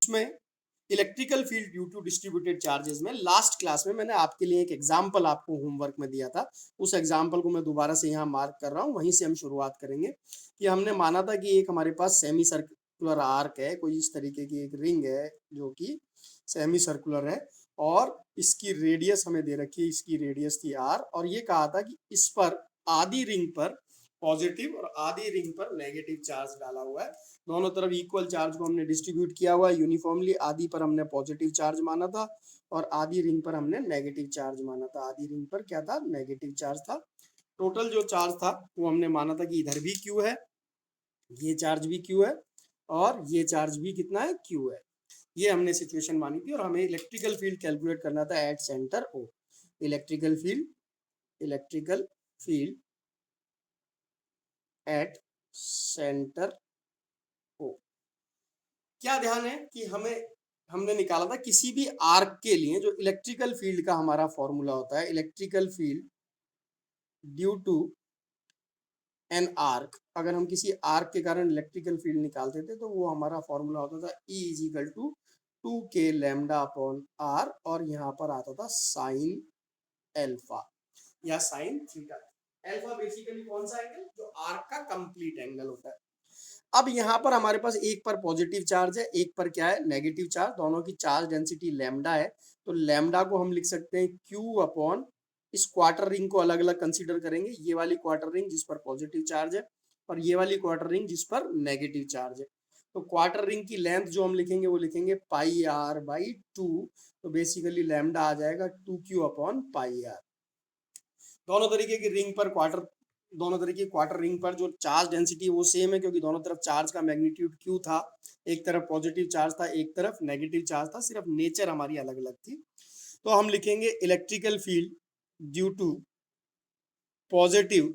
उसमें electrical field due to distributed charges में last class में मैंने आपके लिए एक एग्जाम्पल आपको होमवर्क में दिया था। उस एग्जाम्पल को मैं दोबारा से यहाँ मार्क कर रहा हूँ, वहीं से हम शुरुआत करेंगे। कि हमने माना था कि एक हमारे पास सेमी सर्कुलर आर्क है, कोई इस तरीके की एक रिंग है जो कि सेमी सर्कुलर है, और इसकी रेडियस हमें दे रखी है, इसकी रेडियस थी r, और ये कहा था कि इस पर आधी रिंग पर पॉजिटिव और आधी रिंग पर नेगेटिव चार्ज डाला हुआ है। दोनों तरफ इक्वल चार्ज को हमने डिस्ट्रीब्यूट किया हुआ है यूनिफॉर्मली। आधी पर हमने पॉजिटिव चार्ज माना था और आधी रिंग पर हमने नेगेटिव चार्ज माना था। आधी रिंग पर क्या था? नेगेटिव चार्ज था। टोटल जो चार्ज था वो हमने माना था कि इधर भी क्यू है, ये चार्ज भी क्यू है, और ये चार्ज भी कितना है? क्यू है। ये हमने सिचुएशन मानी थी और हमें इलेक्ट्रिकल फील्ड कैलकुलेट करना था at centre O. Electrical field at centre O. क्या ध्यान है कि हमने निकाला था किसी भी आर्क के लिए जो इलेक्ट्रिकल फील्ड का हमारा फॉर्मूला होता है, electrical field due to an arc, अगर हम किसी आर्क के कारण इलेक्ट्रिकल फील्ड निकालते थे तो वो हमारा फॉर्मूला होता था E is equal to 2k lambda upon R, और यहाँ पर आता था साइन एल्फा या साइन थीटा। एल्फा बेसिकली कौन सा एंगल? जो आर्क का कंप्लीट एंगल होता है। अब यहाँ पर हमारे पास एक पर पॉजिटिव चार्ज है, एक पर क्या है? Negative charge. दोनों की चार्ज डेंसिटी लैम्डा है, तो लैम्डा को हम लिख सकते हैं क्यू अपॉन, इस क्वार्टर रिंग को अलग अलग कंसीडर करेंगे, ये वाली क्वार्टर रिंग जिस पर पॉजिटिव चार्ज है और ये वाली क्वार्टर रिंग जिस पर नेगेटिव चार्ज है। तो क्वार्टर रिंग की लेंथ जो हम लिखेंगे वो लिखेंगे पाई आर बाई 2, तो बेसिकली लैम्डा आ जाएगा 2q अपॉन पाई आर। दोनों तरीके की रिंग पर क्वार्टर रिंग पर जो चार्ज डेंसिटी वो सेम है, क्योंकि दोनों तरफ चार्ज का मैग्नीट्यूड क्यू था। एक तरफ पॉजिटिव चार्ज था, एक तरफ नेगेटिव चार्ज था, सिर्फ नेचर हमारी अलग अलग थी। तो हम लिखेंगे electrical field due to positive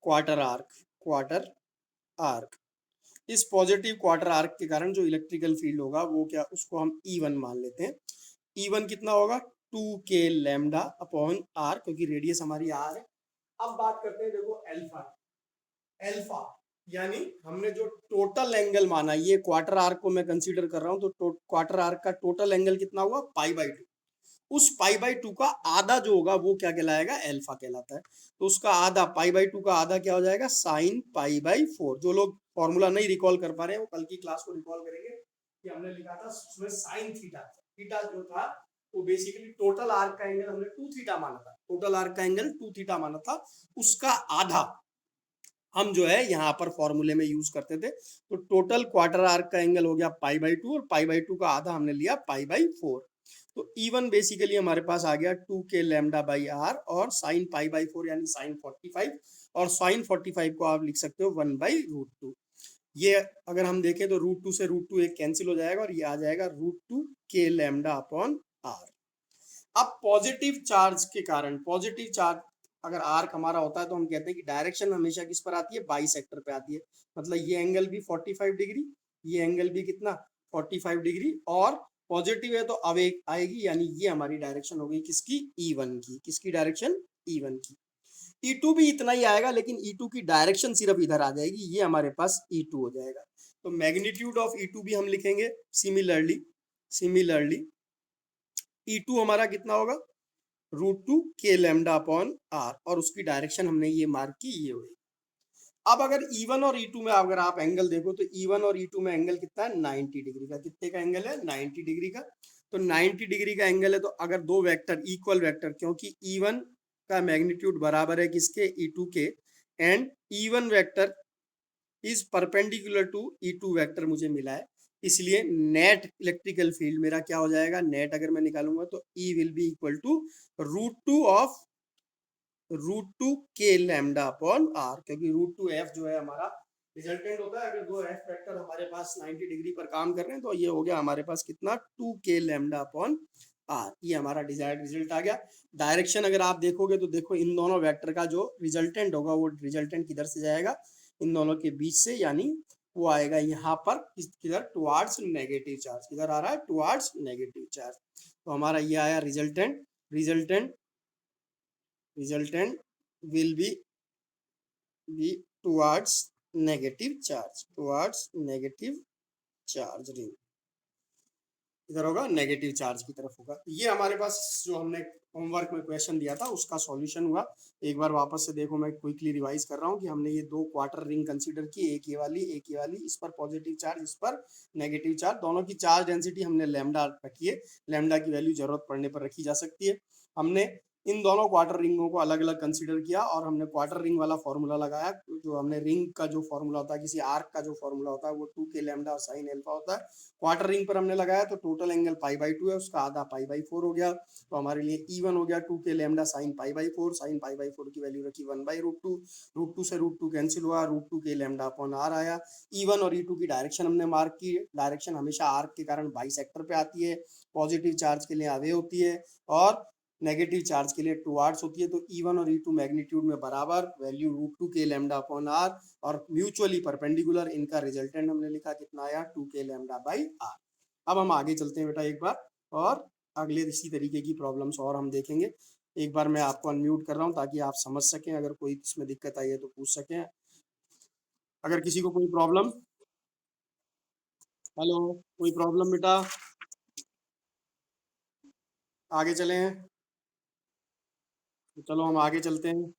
quarter arc. इस पॉजिटिव क्वार्टर आर्क के कारण जो इलेक्ट्रिकल फील्ड होगा वो क्या, उसको हम E1 मान लेते हैं। E1 कितना होगा? 2k लैम्डा अपॉन आर, क्योंकि रेडियस हमारी आर है। अब बात करते हैं, देखो एल्फा यानी हमने जो टोटल एंगल माना, ये क्वार्टर आर्क को मैं कंसीडर कर रहा हूं, तो क्वार्टर आर्क का टोटल एंगल कितना हुआ? Pi by 2। उस पाई बाई 2 का आधा जो होगा वो क्या कहलाएगा? एल्फा कहलाता है। तो उसका आधा, पाई बाई 2 का आधा क्या हो जाएगा? Sine pi by 4। जो लोग फॉर्मूला नहीं रिकॉल कर पा रहे हैं वो कल की क्लास को रिकॉल करेंगे कि हमने लिखा था उसमें साइन थीटा जो था वो बेसिकली टोटल आर्क का एंगल हमने 2 थीटा माना था, टोटल आर्क का एंगल 2 थीटा माना था, उसका आधा हम जो है यहाँ पर फॉर्मूले में यूज करते थे। तो टोटल क्वार्टर आर्क का एंगल हो गया पाई बाई 2, और पाई बाई 2 का आधा हमने लिया पाई बाई 4। तो E1 बेसिकली हमारे पास आ गया 2k लैम्डा बाई आर, और साइन पाई बाई 4 यानी साइन 45, और साइन 45 को आप लिख सकते हो 1 बाई रूट 2। ये अगर हम देखें तो रूट 2 से रूट 2 एक कैंसिल हो जाएगा और ये आ जाएगा root 2 k lambda upon R. अब पॉजिटिव चार्ज के कारण, पॉजिटिव चार्ज अगर आर्क हमारा होता है तो हम कहते हैं कि डायरेक्शन हमेशा किस पर आती है? बाई सेक्टर पे आती है। मतलब ये एंगल भी 45 डिग्री, ये एंगल भी कितना? 45 डिग्री, और पॉजिटिव है तो अब एक आएगी, यानी ये हमारी डायरेक्शन हो गई किसकी? E1 की। किसकी डायरेक्शन? E1 की। E2 भी इतना ही आएगा, लेकिन E2 की डायरेक्शन सिर्फ इधर आ जाएगी, ये हमारे पास E2 हो जाएगा। तो मैग्नीट्यूड ऑफ E2 भी हम लिखेंगे सिमिलरली E2 हमारा कितना होगा? Root 2 k lambda upon R, और उसकी डायरेक्शन हमने ये मार्क की, ये हुई। अब अगर E1 और E2 में अगर आप एंगल देखो तो E1 और E2 में एंगल कितना है? 90 डिग्री का। कितने का एंगल है? 90 डिग्री का। तो 90 डिग्री का एंगल है, तो अगर दो वेक्टर इक्वल वेक्टर, क्योंकि E1 का मैग्नीट्यूड बराबर है किसके? E2 के, and E1 vector is perpendicular to E2 vector मुझे मिला है, इसलिए नेट इलेक्ट्रिकल फील्ड मेरा क्या हो जाएगा? नेट अगर मैं निकालूंगा तो E will be equal to root two K lambda upon R, क्योंकि रूट टू एफ जो है हमारा रिजल्टेंट होता है। अगर दो एफ वेक्टर हमारे पास 90 डिग्री पर काम कर रहे हैं तो ये हो गया हमारे पास कितना? 2k lambda upon are. ये हमारा डिजायर्ड रिजल्ट आ गया। डायरेक्शन अगर आप देखोगे तो देखो इन दोनों वेक्टर का जो रिजल्टेंट होगा वो रिजल्टेंट किधर से जाएगा? इन दोनों के बीच से, यानी वो आएगा यहाँ पर किधर? Towards negative charge. किधर आ रहा है? Towards negative charge. तो हमारा ये आया resultant will be towards negative charge ring, इधर होगा नेगेटिव चार्ज की तरफ होगा। ये हमारे पास जो हमने होमवर्क में क्वेश्चन दिया था उसका सॉल्यूशन हुआ। एक बार वापस से देखो, मैं क्विकली रिवाइज कर रहा हूँ कि हमने ये दो क्वार्टर रिंग कंसीडर की, एक ये वाली एक ये वाली, इस पर पॉजिटिव चार्ज इस पर नेगेटिव चार्ज, दोनों की चार्ज डेंसिटी हमने लैम्डा रखी है, लैम्डा की वैल्यू जरूरत पड़ने पर रखी जा सकती है। हमने इन दोनों क्वार्टर रिंगों को अलग अलग कंसीडर किया और हमने क्वार्टर रिंग वाला फॉर्मूला लगाया। जो हमने रिंग का जो फॉर्मूला होता है, किसी आर्क का जो फॉर्मूला होता है वो 2k लैम्डा साइन अल्फा होता है, क्वार्टर रिंग पर हमने लगाया तो टोटल एंगल π/2 है, उसका आधा π/4 हो गया, तो हमारे लिए E1 हो गया 2k लैम्डा साइन π/4, साइन π/4 की वैल्यू रखी 1/√2, √2 से √2 कैंसिल हुआ, √2k लैम्डा अपॉन r आया। E1 और E2 की डायरेक्शन हमने मार्क की, डायरेक्शन हमेशा आर्क के कारण बाइसेक्टर पे आती है, पॉजिटिव चार्ज के लिए अवे होती है और नेगेटिव चार्ज के लिए टुवार्ड्स होती है। तो E1 और E2 मैग्नीट्यूड में बराबर, value √2k lambda upon r और म्यूचुअली परपेंडिकुलर, इनका रिजल्टेंट हमने लिखा कितना आया 2k लैम्डा बाई r। अब हम आगे चलते हैं बेटा एक बार, और अगले इसी तरीके की प्रॉब्लम्स और हम देखेंगे। एक बार मैं आपको अनम्यूट कर रहा हूँ ताकि आप समझ सकें, अगर कोई इसमें दिक्कत आई है तो पूछ सकें। अगर किसी को कोई प्रॉब्लम, हेलो, कोई प्रॉब्लम बेटा, आगे चले हैं, तो चलो हम आगे चलते हैं।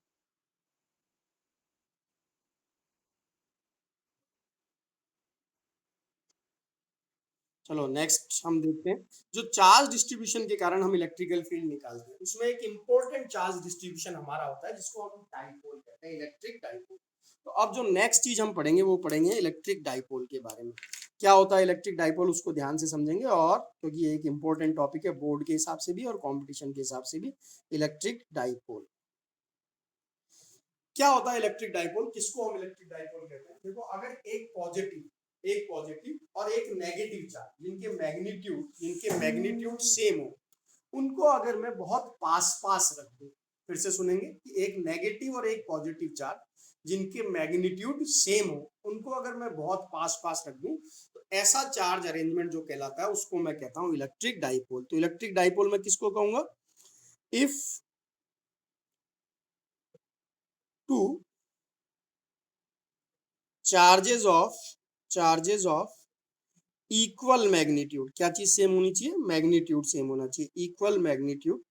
चलो नेक्स्ट हम देखते हैं, जो चार्ज डिस्ट्रीब्यूशन के कारण हम इलेक्ट्रिकल फील्ड निकालते हैं उसमें एक इंपॉर्टेंट चार्ज डिस्ट्रीब्यूशन हमारा होता है जिसको हम डाइपोल कहते हैं, इलेक्ट्रिक डाइपोल। तो अब जो नेक्स्ट चीज हम पढ़ेंगे वो पढ़ेंगे इलेक्ट्रिक डाइपोल के बारे में। क्या होता है इलेक्ट्रिक डाइपोल, उसको ध्यान से समझेंगे, और क्योंकि ये एक इंपॉर्टेंट टॉपिक है बोर्ड के हिसाब से भी और कॉम्पिटिशन के हिसाब से भी। इलेक्ट्रिक डाइपोल क्या होता है, इलेक्ट्रिक डाइपोल किसको हम इलेक्ट्रिक डाइपोल कहते हैं। देखो, अगर एक पॉजिटिव और एक नेगेटिव चार्ज जिनके मैग्नीट्यूड सेम हो, उनको अगर मैं बहुत पास पास रख दूं, फिर से सुनेंगे कि एक नेगेटिव और एक पॉजिटिव चार्ज जिनके मैग्नीट्यूड सेम हो, उनको अगर मैं बहुत पास पास रख दूं, तो ऐसा चार्ज अरेंजमेंट जो कहलाता है उसको मैं कहता हूं इलेक्ट्रिक डाइपोल। तो इलेक्ट्रिक डाइपोल में किसको कहूंगा, if two charges of equal magnitude, क्या चीज सेम होनी चाहिए, मैग्नीट्यूड सेम होना चाहिए, इक्वल मैग्नीट्यूड,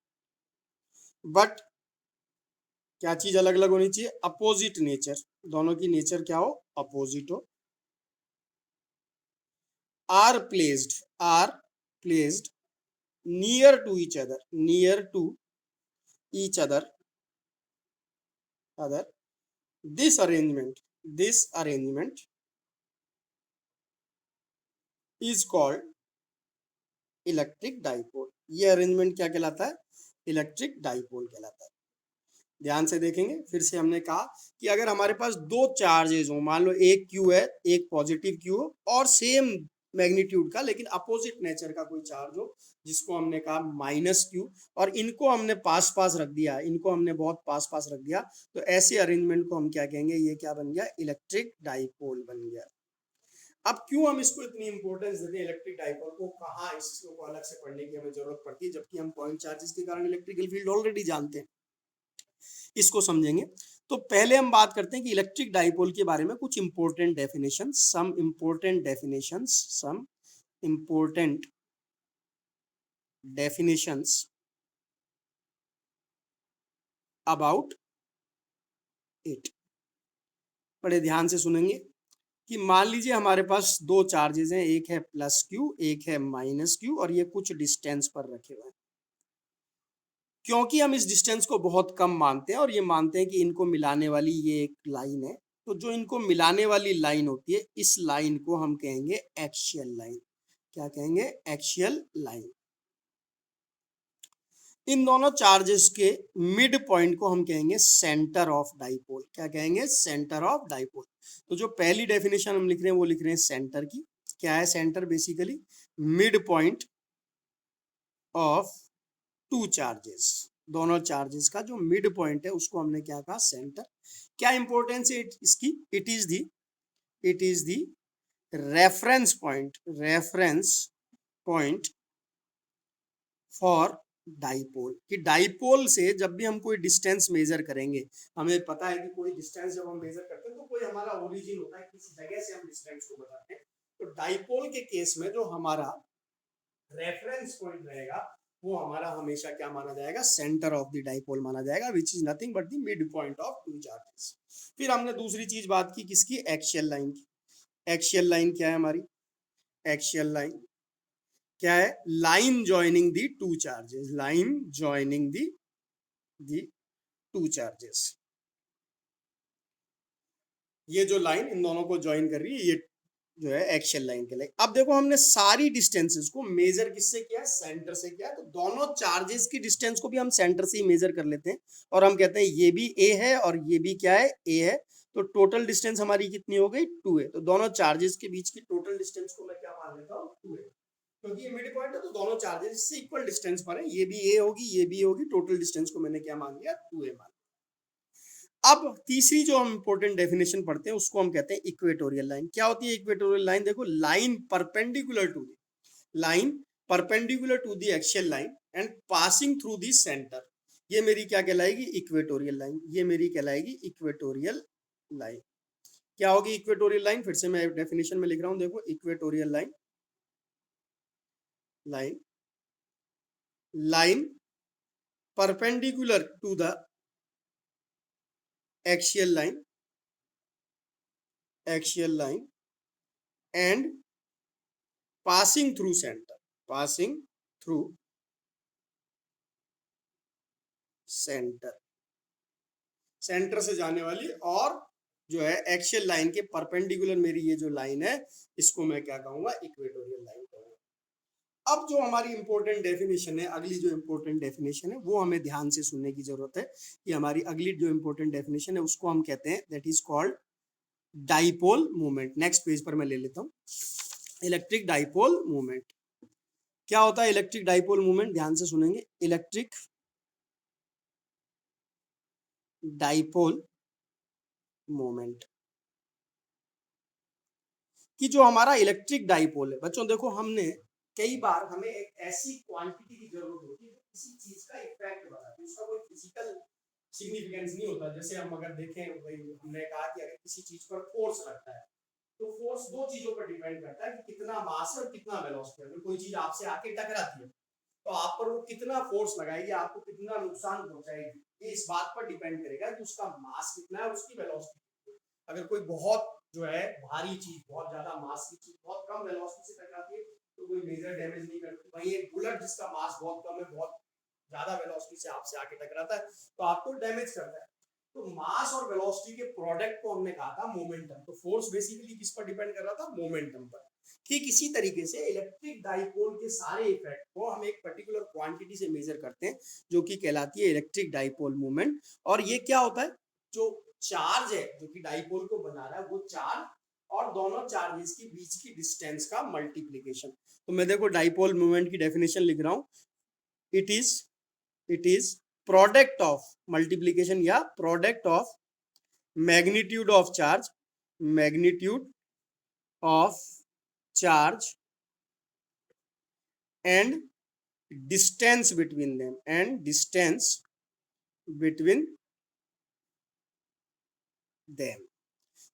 बट क्या चीज अलग अलग होनी चाहिए, अपोजिट नेचर, दोनों की नेचर क्या हो, अपोजिट हो, are placed near to each other, this arrangement is called electric dipole. ये अरेंजमेंट क्या कहलाता है, इलेक्ट्रिक डाइपोल कहलाता है। ध्यान से देखेंगे, फिर से हमने कहा कि अगर हमारे पास दो चार्जेस हो, मान लो एक क्यू है एक पॉजिटिव क्यू हो, और सेम मैग्नीट्यूड का लेकिन अपोजिट नेचर का कोई चार्ज हो जिसको हमने कहा माइनस क्यू, और इनको हमने पास पास रख दिया, इनको हमने बहुत पास पास रख दिया, तो ऐसे अरेंजमेंट को हम क्या कहेंगे, ये क्या बन गया, इलेक्ट्रिक डाइपोल बन गया। अब क्यों हम इसको इतनी इंपॉर्टेंस देते हैं इलेक्ट्रिक डाइपोल को, कहाँ इसको अलग से पढ़ने की हमें जरूरत पड़ती है, जबकि हम पॉइंट चार्जेस के कारण इलेक्ट्रिकल फील्ड ऑलरेडी जानते हैं। इसको समझेंगे तो पहले हम बात करते हैं कि इलेक्ट्रिक डाइपोल के बारे में कुछ important definitions, some important definitions about it. बड़े ध्यान से सुनेंगे कि मान लीजिए हमारे पास दो चार्जेस हैं, एक है प्लस क्यू एक है माइनस क्यू, और ये कुछ डिस्टेंस पर रखे हुए हैं। क्योंकि हम इस डिस्टेंस को बहुत कम मानते हैं और ये मानते हैं कि इनको मिलाने वाली ये एक लाइन है, तो जो इनको मिलाने वाली लाइन होती है, इस लाइन को हम कहेंगे एक्सियल लाइन। क्या कहेंगे, एक्सियल लाइन। इन दोनों चार्जेस के मिड पॉइंट को हम कहेंगे सेंटर ऑफ डाइपोल। क्या कहेंगे, सेंटर ऑफ डाइपोल। तो जो पहली डेफिनेशन हम लिख रहे हैं वो लिख रहे हैं सेंटर की। क्या है centre, basically mid point of two charges, दोनों चार्जेस का जो मिड पॉइंट है उसको हमने क्या कहा, सेंटर। क्या इंपॉर्टेंस है इसकी, it is the reference point for dipole. कि डाइपोल से जब भी हम कोई डिस्टेंस मेजर करेंगे, हमें पता है कि कोई डिस्टेंस जब हम मेजर करते हैं तो कोई हमारा ओरिजिन होता है, किसी जगह से हम डिस्टेंस को बताते हैं, तो डाइपोल के केस में जो हमारा रेफरेंस पॉइंट रहेगा वो हमारा हमेशा क्या माना जाएगा, सेंटर ऑफ द डाइपोल माना जाएगा, which is nothing but the mid point of two charges. फिर हमने दूसरी चीज बात की किसकी, एक्सियल लाइन की। एक्सियल लाइन क्या है हमारी, एक्सियल लाइन क्या है, लाइन जॉइनिंग दी टू चार्जेस, लाइन जॉइनिंग दी टू चार्जेस। ये जो लाइन इन दोनों को ज्वाइन कर रही है ये जो है एक्सियल लाइन के लिए। अब देखो हमने सारी डिस्टेंसेस को मेजर किससे किया, सेंटर से किया, तो दोनों चार्जेस की डिस्टेंस को भी हम सेंटर से ही मेजर कर लेते हैं और हम कहते हैं ये भी ए है और ये भी क्या है, ए है। तो टोटल डिस्टेंस हमारी कितनी हो गई, 2 है। तो दोनों चार्जेस के बीच की टोटल डिस्टेंस को मैं क्या मान लेता हूँ, 2 है, क्योंकि ये मिड पॉइंट है तो दोनों चार्जेस से इक्वल डिस्टेंस पर है, ये भी ए होगी ये भी होगी, टोटल डिस्टेंस को मैंने क्या मान लिया, 2 मान। अब तीसरी जो हम इंपॉर्टेंट डेफिनेशन पढ़ते हैं उसको हम कहते हैं इक्वेटोरियल लाइन। क्या होती है इक्वेटोरियल लाइन, देखो line perpendicular to the axial line and passing through the centre, ये मेरी क्या कहलाएगी, इक्वेटोरियल लाइन, ये मेरी कहलाएगी इक्वेटोरियल लाइन। क्या होगी इक्वेटोरियल लाइन, फिर से मैं डेफिनेशन में लिख रहा हूं, देखो equatorial line perpendicular to the axial line and passing through centre से जाने वाली, और जो है एक्सियल लाइन के परपेंडिकुलर मेरी ये जो लाइन है इसको मैं क्या कहूंगा, इक्वेटोरियल लाइन कहूंगा। अब जो हमारी इंपॉर्टेंट डेफिनेशन है, अगली जो इंपॉर्टेंट डेफिनेशन है वो हमें ध्यान से सुनने की जरूरत है कि हमारी अगली जो इंपॉर्टेंट डेफिनेशन है उसको हम कहते हैं that is called dipole movement. Next page पर मैं ले लेता हूं, इलेक्ट्रिक डाइपोल मूवमेंट। क्या होता है इलेक्ट्रिक डाइपोल मूवमेंट, ध्यान से सुनेंगे, इलेक्ट्रिक डाइपोल मूवमेंट कि जो हमारा इलेक्ट्रिक डाइपोल है, बच्चों देखो हमने कई बार हमें एक ऐसी क्वांटिटी की जरूरत होती है किसी चीज का इफेक्ट बनाती है, उसका कोई फिजिकल सिग्निफिकेंस नहीं होता। जैसे हम अगर देखें, हमने कहा कि अगर किसी चीज पर फोर्स लगता है तो फोर्स दो चीजों पर डिपेंड करता है कि कितना मास है और कितना वेलोसिटी। अगर कोई चीज आपसे आके टकराती है तो आप पर वो कितना फोर्स लगाएगी, आपको कितना नुकसान पहुंचाएगी, ये इस बात पर डिपेंड करेगा कि उसका मास कितना है और उसकी वेलोसिटी। अगर कोई बहुत जो है भारी चीज, बहुत ज्यादा मास की चीज बहुत कम वेलोसिटी से टकराती है तो कोई मेजर डैमेज नहीं करती। वहीं एक बुलेट जिसका मास बहुत कम है, बहुत ज्यादा वेलोसिटी से आपसे आके टकराता है तो आपको डैमेज करता है। तो मास और वेलोसिटी के प्रोडक्ट को हमने कहा था मोमेंटम। तो फोर्स बेसिकली किस पर डिपेंड कर रहा था, मोमेंटम पर। ठीक इसी तरीके से इलेक्ट्रिक डाइपोल के सारे इफेक्ट को हम एक पर्टिकुलर क्वांटिटी से मेजर करते हैं जो कि कहलाती है इलेक्ट्रिक डाइपोल मूवमेंट। और ये क्या होता है, जो चार्ज है जो कि डाइपोल को बना रहा है वो चार्ज और दोनों चार्जेस के बीच की डिस्टेंस का मल्टीप्लीकेशन। तो मैं देखो डाइपोल मूवमेंट की डेफिनेशन लिख रहा हूं, it is product of multiplication या product of magnitude of charge and distance between them.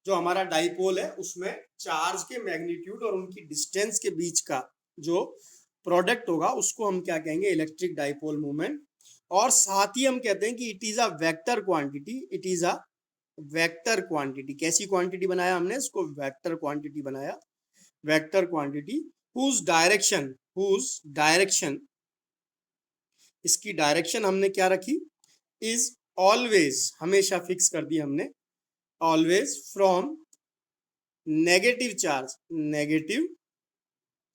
जो हमारा डाइपोल है उसमें चार्ज के मैग्नीट्यूड और उनकी डिस्टेंस के बीच का जो प्रोडक्ट होगा उसको हम क्या कहेंगे, इलेक्ट्रिक डाइपोल मूवमेंट। और साथ ही हम कहते हैं कि it is a vector quantity. कैसी क्वांटिटी बनाया हमने इसको, वेक्टर क्वांटिटी बनाया, वेक्टर क्वांटिटी whose डायरेक्शन इसकी डायरेक्शन हमने क्या रखी, इज ऑलवेज, हमेशा फिक्स कर दी हमने, always from negative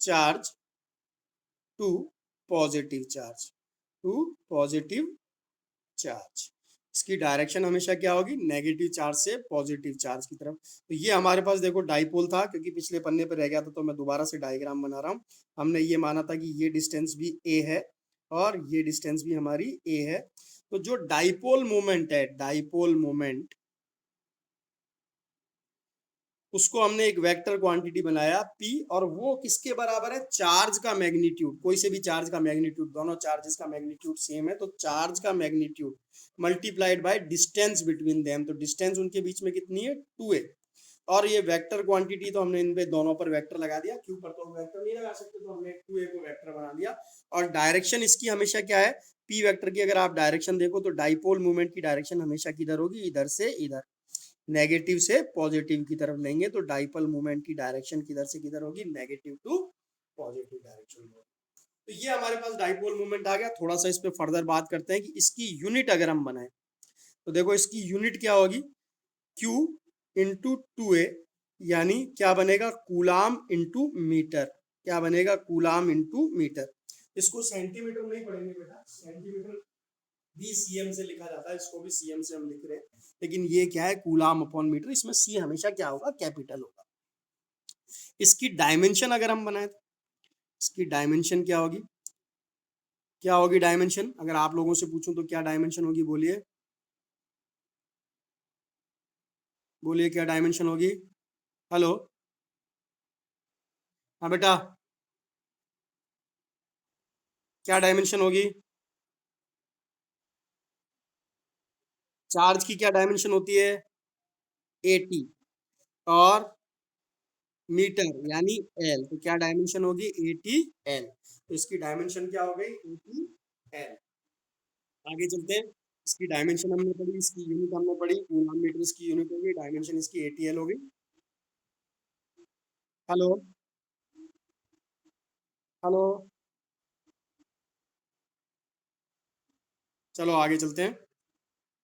charge to positive charge. इसकी डायरेक्शन हमेशा क्या होगी, नेगेटिव चार्ज से पॉजिटिव चार्ज की तरफ। तो ये हमारे पास देखो डाइपोल था, क्योंकि पिछले पन्ने पर रह गया था तो मैं दोबारा से डायग्राम बना रहा हूँ। हमने ये माना था कि ये डिस्टेंस भी ए है और ये डिस्टेंस भी हमारी ए है। तो जो डाइपोल मोमेंट है, डाइपोल मोमेंट, उसको हमने एक वेक्टर क्वांटिटी बनाया p, और वो किसके बराबर है, चार्ज का मैग्नीट्यूड, कोई से भी चार्ज का मैग्नीट्यूड, दोनों चार्जेस का मैग्नीट्यूड सेम है तो चार्ज का magnitude multiplied by distance between them. तो डिस्टेंस उनके बीच में कितनी है, 2 है। और ये वेक्टर क्वांटिटी तो हमने इन पे दोनों पर वेक्टर लगा दिया, क्यू पर तो हम वेक्टर नहीं लगा सकते तो हमने क्यू ए को वेक्टर बना दिया। और डायरेक्शन इसकी हमेशा क्या है, पी वेक्टर की अगर आप डायरेक्शन देखो तो डाइपोल मूवमेंट की डायरेक्शन हमेशा किधर होगी, इधर से इधर, नेगेटिव से पॉजिटिव की तरफ लेंगे तो डाइपोल मूवमेंट की डायरेक्शन किधर से किधर होगी, नेगेटिव टू पॉजिटिव डायरेक्शन में। तो ये हमारे पास डाइपोल मूवमेंट आ गया। थोड़ा सा इस पे फर्दर बात करते हैं कि इसकी यूनिट अगर हम बनाए तो देखो इसकी यूनिट क्या होगी, Q इंटू टू ए, यानी क्या बनेगा, कूलाम इंटू मीटर। क्या बनेगा, कूलाम इंटू मीटर। इसको सेंटीमीटर में नहीं पढ़ेंगे बेटा, सेंटीमीटर भी सीएम से लिखा जाता है, इसको भी सीएम से हम लिख रहे हैं, लेकिन ये क्या है, कूलाम अपॉन मीटर। इसमें सी हमेशा क्या होगा, कैपिटल होगा। इसकी डायमेंशन अगर हम बनाए तो इसकी डायमेंशन क्या होगी, क्या होगी डायमेंशन, अगर आप लोगों से पूछूं तो क्या डायमेंशन होगी, बोलिए बोलिए क्या डायमेंशन होगी। हेलो, हाँ बेटा, क्या डायमेंशन होगी, चार्ज की क्या डायमेंशन होती है, 80, और मीटर यानी एल, तो क्या डायमेंशन होगी, 80 एल। तो इसकी डायमेंशन क्या हो गई, 80 एल। आगे चलते हैं, इसकी डायमेंशन हमने पढ़ी, इसकी यूनिट हमने पढ़ी, कूलम मीटर इसकी यूनिट होगी, डायमेंशन इसकी 80 एल हो गई। हेलो, हेलो, चलो आगे चलते हैं।